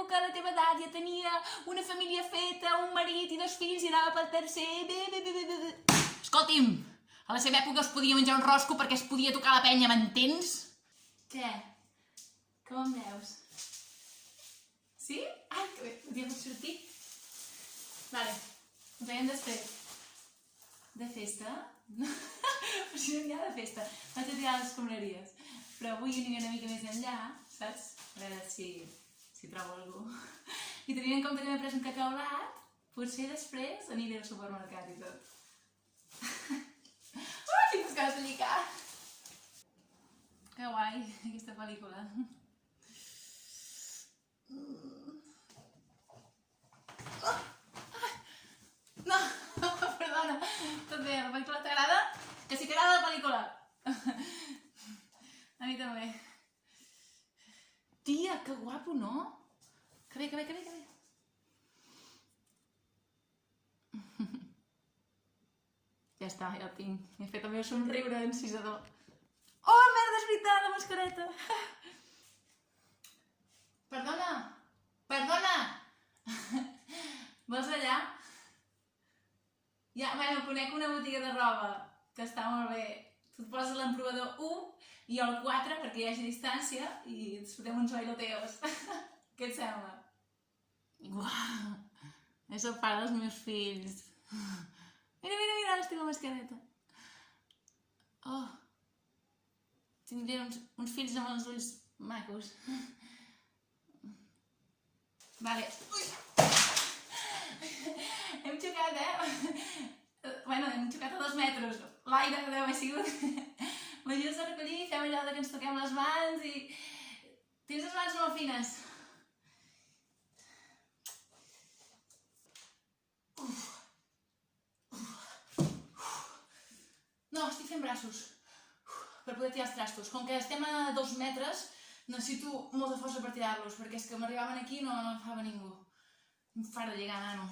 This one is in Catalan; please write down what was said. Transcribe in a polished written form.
que a la teva edat ja tenia una família feta, un marit i 2 fills i anava pel tercer... Escolti'm, a la seva època es podia menjar un rosco perquè es podia tocar la penya, m'entens? Què? Com em veus? Sí? Ai, que bé, podíem sortir. Vale, ens veiem després. De festa? Però si no n'hi ha de festa. Vaig a tirar les escombraries. Però avui aniré una mica més enllà, saps? A veure si trobo algú. I tenint en compte que m'he pres un cacaulat, potser després aniré al supermercat i tot. Tinc les ganes de lligar! Que guai, aquesta pel·lícula. No, perdona. Tot bé, la pel·lícula t'agrada? Que sí que agrada la pel·lícula. A mi també. Tia, que guapo, no? Que bé, que bé, que bé, que bé. Ja està, ja el tinc. M'he fet el meu somriure encisador. Oh, merda, és veritat, la mascareta! Perdona! Perdona! Vols allà? Ja, bueno, conec una botiga de roba que està molt bé. Tu et poses l'emprovador 1 i el 4 perquè hi hagi distància i ens fotem uns bailoteos. Què et sembla? Uau! És el pare dels meus fills. Mira, mira, mira, ara estic la mascareta. Oh! Tindré uns fills amb els ulls macos. Vale. Ui! Hem xocat, Bueno, hem xocat a 2 metres. L'aire deu haver sigut. M'ajudes a recollir, fem allò que ens toquem les mans i... Tens les mans molt fines. No, estic fent braços per poder tirar els trastos. Com que estem a 2 metres, necessito molta força per tirar-los, perquè és que m'arribaven aquí i no agafava ningú. Em fa de lligar, nano.